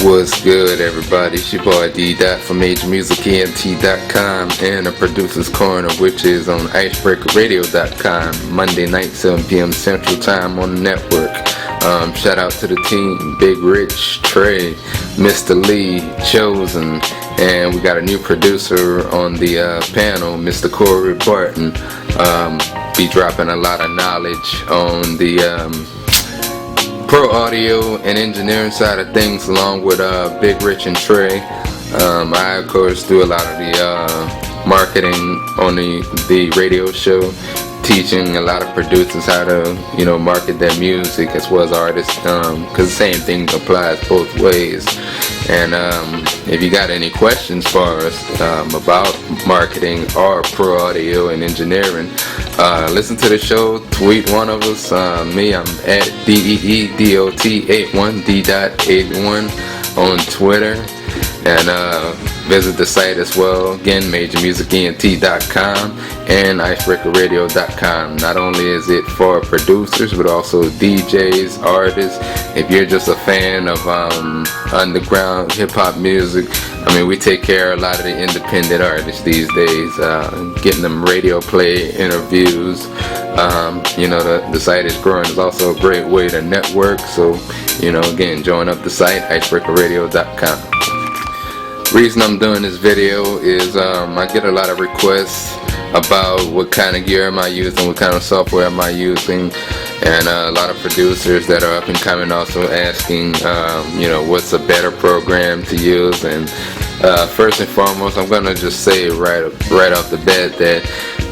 What's good, everybody? It's your boy D. Dot from MajorMusicENT.com and the Producer's Corner, which is on IcebreakerRadio.com, Monday night, 7 p.m. Central Time on the network. Shout out to the team, Big Rich, Trey, Mr. Lee, Chosen, and we got a new producer on the panel, Mr. Corey Barton. Be dropping a lot of knowledge on the pro audio and engineering side of things, along with Big Rich and Trey. I of course do a lot of the marketing on the radio show, teaching a lot of producers how to market their music as well as artists, because the same thing applies both ways. And if you got any questions for us about marketing or pro audio and engineering, listen to the show, tweet one of us. Me, I'm at DEEDOT81, D.81 on Twitter, and visit the site as well. Again, MajorMusicENT.com and IcebreakerRadio.com. Not only is it for producers, but also DJs, artists. If you're just a fan of underground hip-hop music, I mean, we take care of a lot of the independent artists these days, getting them radio play, interviews. The site is growing. It's also a great way to network. So, again, join up the site, IcebreakerRadio.com. Reason I'm doing this video is I get a lot of requests about what kind of gear am I using, what kind of software am I using, and a lot of producers that are up and coming also asking what's a better program to use. And first and foremost, I'm gonna just say right off the bat that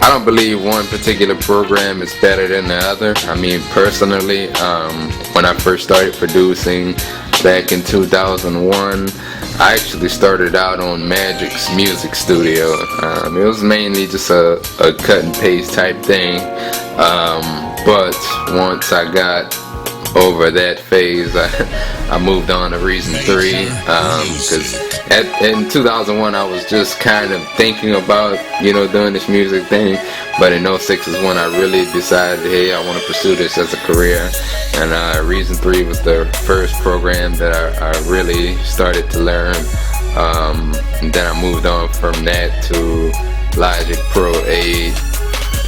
I don't believe one particular program is better than the other. I mean, personally, when I first started producing back in 2001, I actually started out on Magic's Music Studio. It was mainly just a cut and paste type thing, but once I got over that phase, I moved on to Reason 3, because in 2001 I was just kind of thinking about doing this music thing, but in 06 is when I really decided, hey, I want to pursue this as a career. And Reason 3 was the first program that I really started to learn, and then I moved on from that to Logic Pro 8,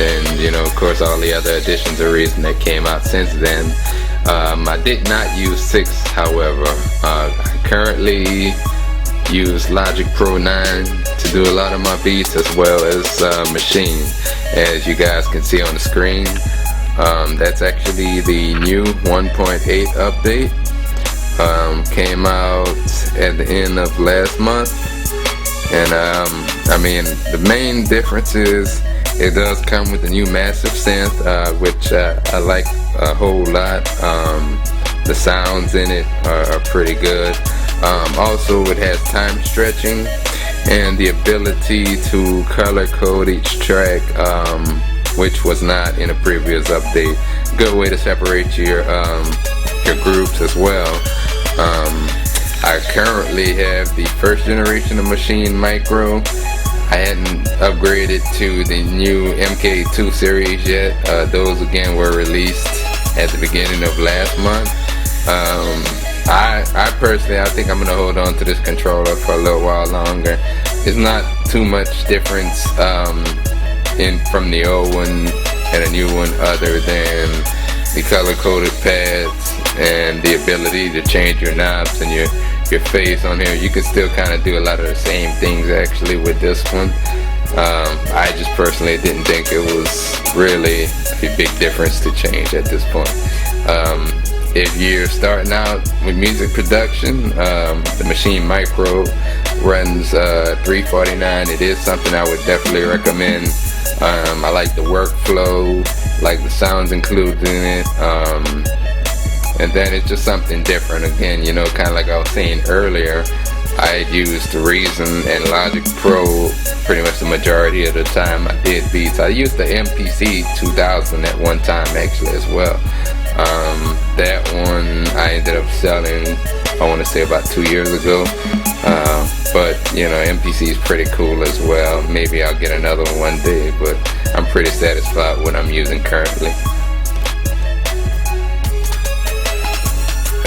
and of course all the other additions of Reason that came out since then. I did not use 6, however. I currently use Logic Pro 9 to do a lot of my beats, as well as Machine, as you guys can see on the screen. That's actually the new 1.8 update. Came out at the end of last month, and the main difference is it does come with a new massive synth, which I like a whole lot. The sounds in it are pretty good. Also, it has time stretching and the ability to color code each track, which was not in a previous update. Good way to separate your groups as well. I currently have the first generation of Machine Micro. I hadn't upgraded to the new MK2 series yet. Those again were released at the beginning of last month. I personally, I think I'm gonna hold on to this controller for a little while longer. It's not too much difference from the old one and a new one, other than the color-coded pads and the ability to change your knobs and your face on here. You can still kind of do a lot of the same things actually with this one. I just personally didn't think it was really a big difference to change at this point. If you're starting out with music production, the Machine Micro runs $349. It is something I would definitely recommend. I like the workflow, like the sounds included in it, and then it's just something different. Again, kind of like I was saying earlier, I used Reason and Logic Pro pretty much the majority of the time I did beats. I used the MPC 2000 at one time actually as well. That one I ended up selling, I want to say about 2 years ago. But MPC is pretty cool as well. Maybe I'll get another one day, but I'm pretty satisfied with what I'm using currently.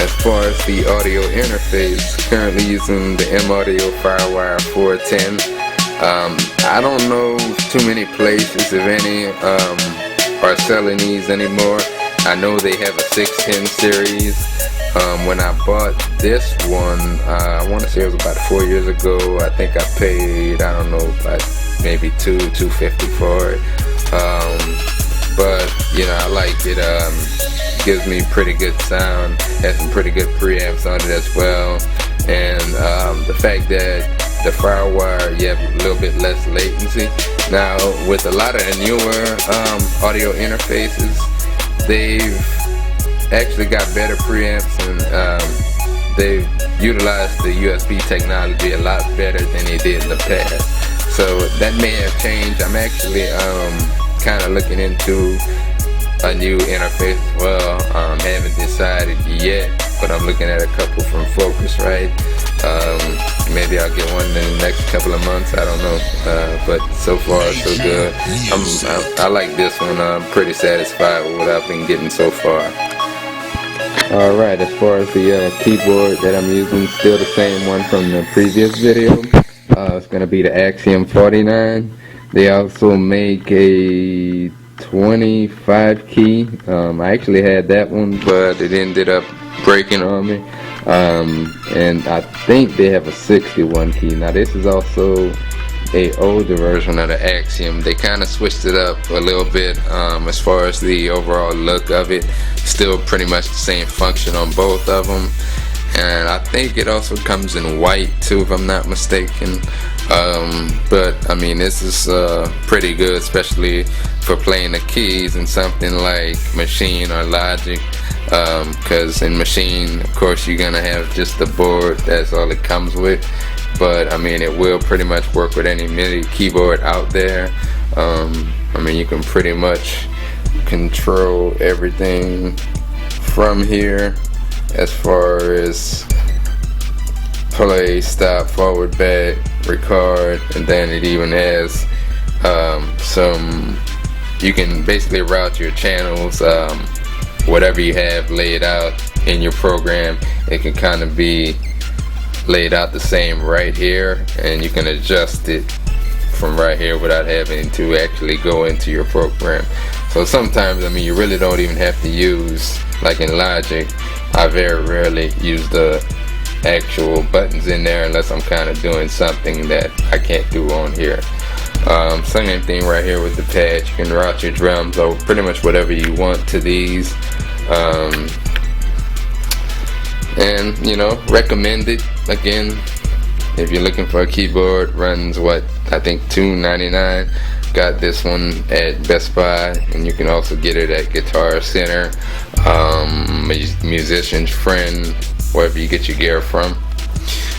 As far as the audio interface, currently using the M-Audio Firewire 410. I don't know too many places, if any, are selling these anymore. I know they have a 610 series. When I bought this one, I want to say it was about 4 years ago. I think I paid, I don't know, about maybe $250 for it. But you know, I like it. Gives me pretty good sound. Has some pretty good preamps on it as well. And the fact that the FireWire, you have a little bit less latency. Now, with a lot of the newer audio interfaces, they've actually got better preamps, and they've utilized the USB technology a lot better than they did in the past. So that may have changed. I'm actually kind of looking into a new interface as well. Haven't decided yet, but I'm looking at a couple from Focusrite. Maybe I'll get one in the next couple of months, I don't know, but so far so good. I like this one. I'm pretty satisfied with what I've been getting so far. Alright, as far as the keyboard that I'm using, still the same one from the previous video. It's going to be the Axiom 49. They also make a 25 key. I actually had that one, but it ended up breaking on me. And I think they have a 61 key. Now this is also a older version of the Axiom. They kind of switched it up a little bit as far as the overall look of it. Still pretty much the same function on both of them. And I think it also comes in white too, if I'm not mistaken. But I mean, this is pretty good, especially for playing the keys in something like Machine or Logic. Because in Machine, of course, you're gonna have just the board. That's all it comes with. But I mean, it will pretty much work with any MIDI keyboard out there. I mean, you can pretty much control everything from here, as far as play, stop, forward, back, record, and then it even has you can basically route your channels, whatever you have laid out in your program. It can kind of be laid out the same right here, and you can adjust it from right here without having to actually go into your program. So sometimes, I mean, you really don't even have to use, like in Logic, I very rarely use the actual buttons in there unless I'm kind of doing something that I can't do on here. Same thing right here with the pad. You can route your drums or pretty much whatever you want to these. And you know, recommended again if you're looking for a keyboard. Runs what, I think $299. Got this one at Best Buy, and you can also get it at Guitar Center, Musician's Friend, wherever you get your gear from.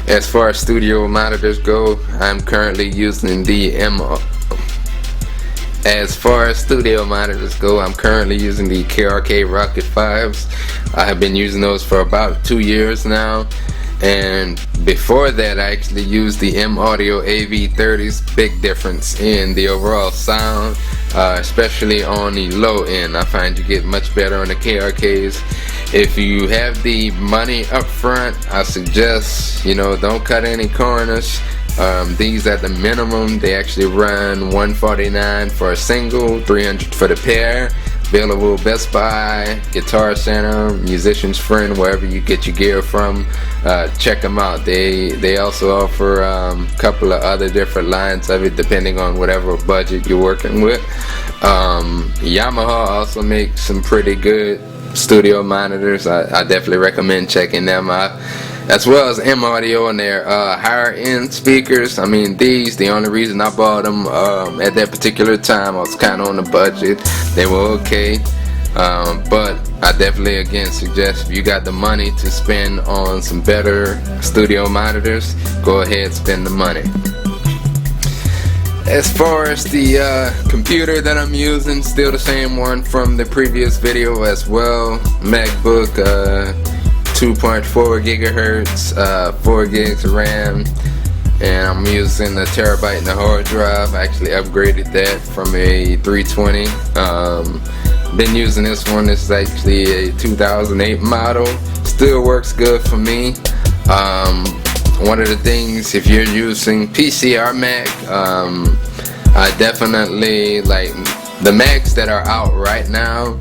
As far as studio monitors go, I'm currently using the KRK Rocket 5s. I have been using those for about 2 years now. And before that, I actually used the M-Audio AV30s. Big difference in the overall sound, especially on the low end. I find you get much better on the KRKs. If you have the money up front, I suggest, you know, don't cut any corners. These at the minimum, they actually run $149 for a single, $300 for the pair. Available Best Buy, Guitar Center, Musician's Friend, wherever you get your gear from. Check them out. They also offer a couple of other different lines of it, depending on whatever budget you're working with. Yamaha also makes some pretty good studio monitors. I definitely recommend checking them out, as well as M-Audio and their higher end speakers. I mean, the only reason I bought them at that particular time, I was kind of on a budget. They were okay, but I definitely again suggest, if you got the money to spend on some better studio monitors, go ahead, spend the money. As far as the computer that I'm using, still the same one from the previous video as well. MacBook, 2.4 gigahertz, 4 gigs of RAM, and I'm using a terabyte in the hard drive. I actually upgraded that from a 320. been using this one. This is actually a 2008 model. Still works good for me. One of the things, if you're using PCR Mac, I definitely like the Macs that are out right now.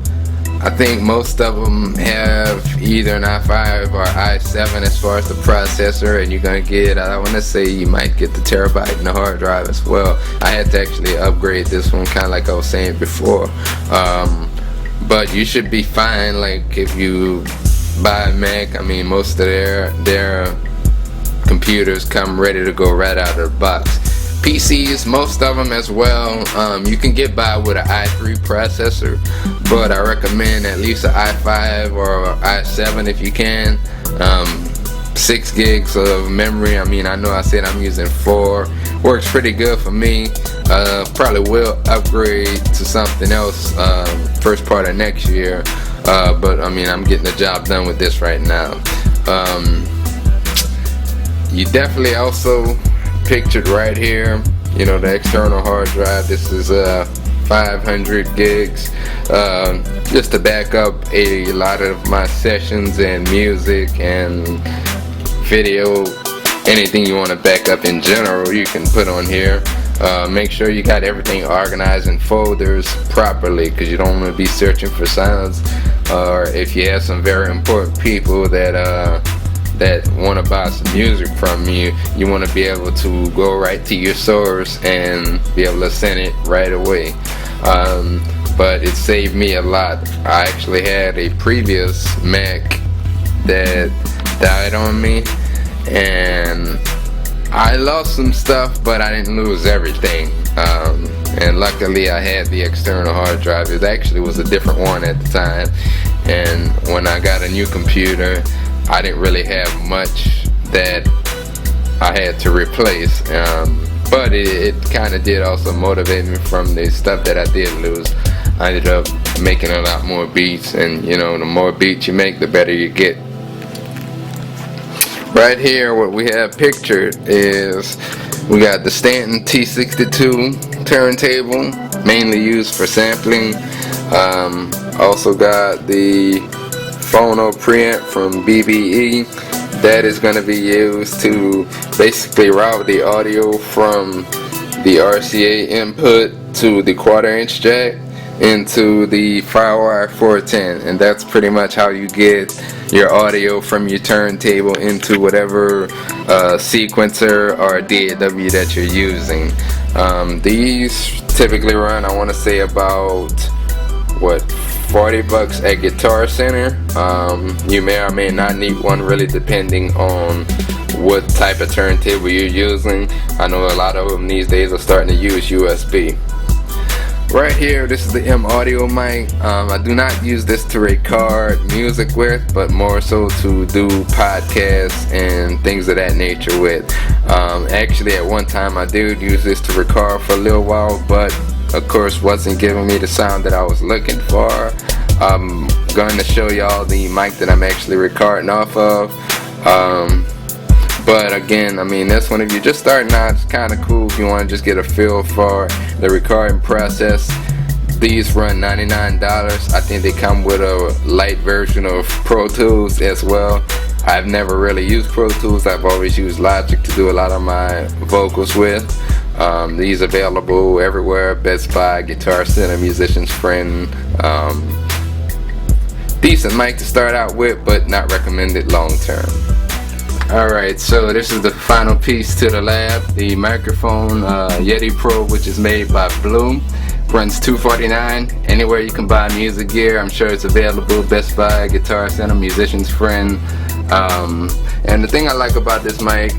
I think most of them have either an i5 or i7 as far as the processor, and you're gonna get, I want to say you might get the terabyte in the hard drive as well. I had to actually upgrade this one, kind of like I was saying before. But you should be fine. Like if you buy a Mac, I mean most of their computers come ready to go right out of the box. PCs, most of them as well, you can get by with an i3 processor, but I recommend at least an i5 or i7 if you can. 6 gigs of memory. I mean, I know I said I'm using 4. Works pretty good for me. Probably will upgrade to something else first part of next year, but I mean, I'm getting the job done with this right now. You definitely also pictured right here, you know, the external hard drive. This is 500 gigs, just to back up a lot of my sessions and music and video. Anything you want to back up in general, you can put on here. Make sure you got everything organized in folders properly, because you don't want to be searching for sounds, or if you have some very important people that want to buy some music from you, you want to be able to go right to your source and be able to send it right away. But it saved me a lot. I actually had a previous Mac that died on me, and I lost some stuff, but I didn't lose everything. And luckily I had the external hard drive. It actually was a different one at the time, and when I got a new computer, I didn't really have much that I had to replace, but it kind of did also motivate me from the stuff that I did lose. I ended up making a lot more beats, and you know, the more beats you make, the better you get. Right here, what we have pictured is we got the Stanton T62 turntable, mainly used for sampling. Also got the Phono preamp from BBE. That is going to be used to basically route the audio from the RCA input to the 1/4 inch jack into the Firewire 410, and that's pretty much how you get your audio from your turntable into whatever sequencer or DAW that you're using. These typically run, I want to say, about $40 at Guitar Center. You may or may not need one, really depending on what type of turntable you're using. I know a lot of them these days are starting to use USB. Right here, this is the M Audio mic. I do not use this to record music with, but more so to do podcasts and things of that nature with. Actually, at one time I did use this to record for a little while, but of course wasn't giving me the sound that I was looking for. I'm going to show y'all the mic that I'm actually recording off of. But again, I mean, this one, if you're just starting out, it's kind of cool if you want to just get a feel for the recording process. These run $99. I think they come with a light version of Pro Tools as well. I've never really used Pro Tools. I've always used Logic to do a lot of my vocals with. These available everywhere: Best Buy, Guitar Center, Musician's Friend. Decent mic to start out with, but not recommended long term. Alright, so this is the final piece to the lab. The microphone Yeti Pro, which is made by Blue, runs $249. Anywhere you can buy music gear, I'm sure it's available. Best Buy, Guitar Center, Musician's Friend. And the thing I like about this mic,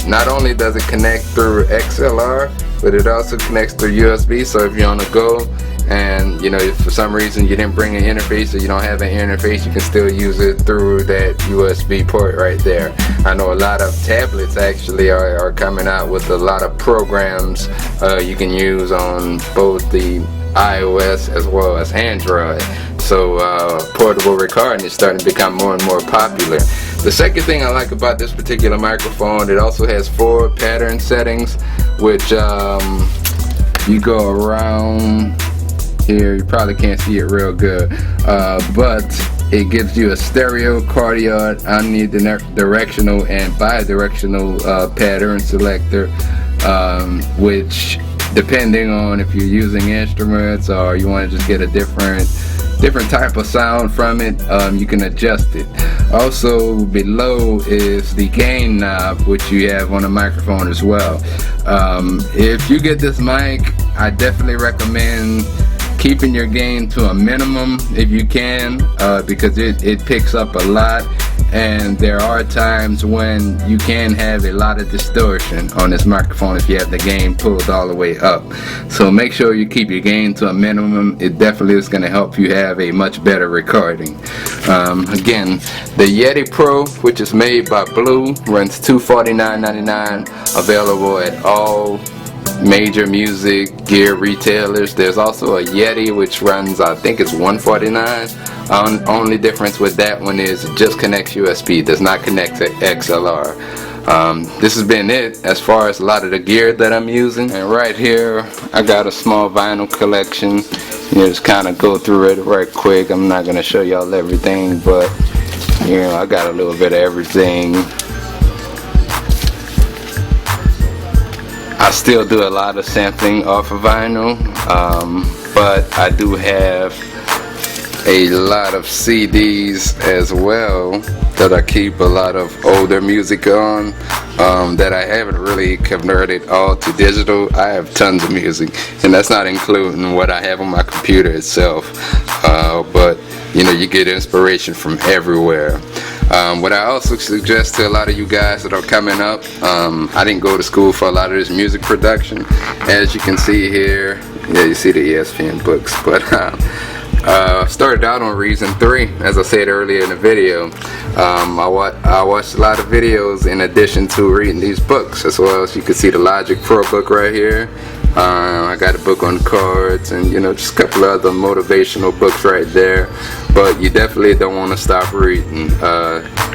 not only does it connect through XLR, but it also connects through USB. So if you're on the go and you know, if for some reason you didn't bring an interface or you don't have an interface, you can still use it through that USB port right there. I know a lot of tablets actually are coming out with a lot of programs you can use on both the iOS as well as Android. So portable recording is starting to become more and more popular. The second thing I like about this particular microphone, it also has 4 pattern settings, which you go around here. You probably can't see it real good, but it gives you a stereo, cardioid, omnidirectional, and bidirectional pattern selector, which, depending on if you're using instruments or you want to just get a different type of sound from it, you can adjust it. Also below is the gain knob, which you have on the microphone as well. If you get this mic, I definitely recommend keeping your gain to a minimum if you can, because it picks up a lot, and there are times when you can have a lot of distortion on this microphone if you have the gain pulled all the way up. So make sure you keep your gain to a minimum. It definitely is going to help you have a much better recording. Again, the Yeti Pro, which is made by Blue, runs $249.99, available at all major music gear retailers. There's also a Yeti which runs, I think it's $149. Only difference with that one is it just connects USB, does not connect to XLR. This has been it as far as a lot of the gear that I'm using. And right here I got a small vinyl collection. You just kind of go through it right quick. I'm not going to show y'all everything, but you know, I got a little bit of everything. I still do a lot of sampling off of vinyl, but I do have a lot of CDs as well that I keep a lot of older music on, that I haven't really converted all to digital. I have tons of music, and that's not including what I have on my computer itself, but you know, you get inspiration from everywhere. What I also suggest to a lot of you guys that are coming up, I didn't go to school for a lot of this music production. As you can see here, yeah, you see the ESPN books, but started out on Reason 3, as I said earlier in the video. I watched a lot of videos in addition to reading these books, as well as you can see the Logic Pro book right here. I got a book on chords, and you know, just a couple of other motivational books right there. But you definitely don't want to stop reading.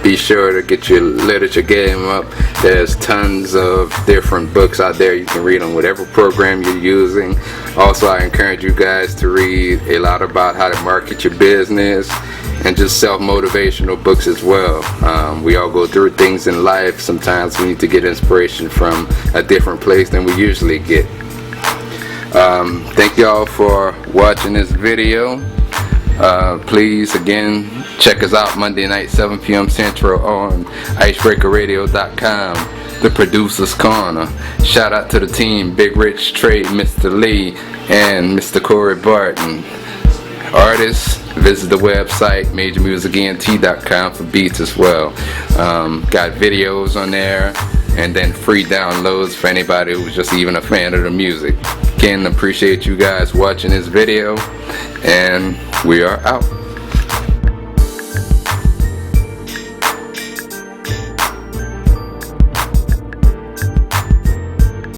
Be sure to get your literature game up. There's tons of different books out there you can read on whatever program you're using. Also, I encourage you guys to read a lot about how to market your business, and just self-motivational books as well. We all go through things in life. Sometimes we need to get inspiration from a different place than we usually get. Thank y'all for watching this video. Please, again, check us out Monday night, 7 p.m. Central on IcebreakerRadio.com. The Producer's Corner. Shout out to the team, Big Rich, Trey, Mr. Lee, and Mr. Corey Barton. Artists, visit the website MajorMusicEnt.com for beats as well. Got videos on there, and then free downloads for anybody who's just even a fan of the music. Again, appreciate you guys watching this video, and we are out.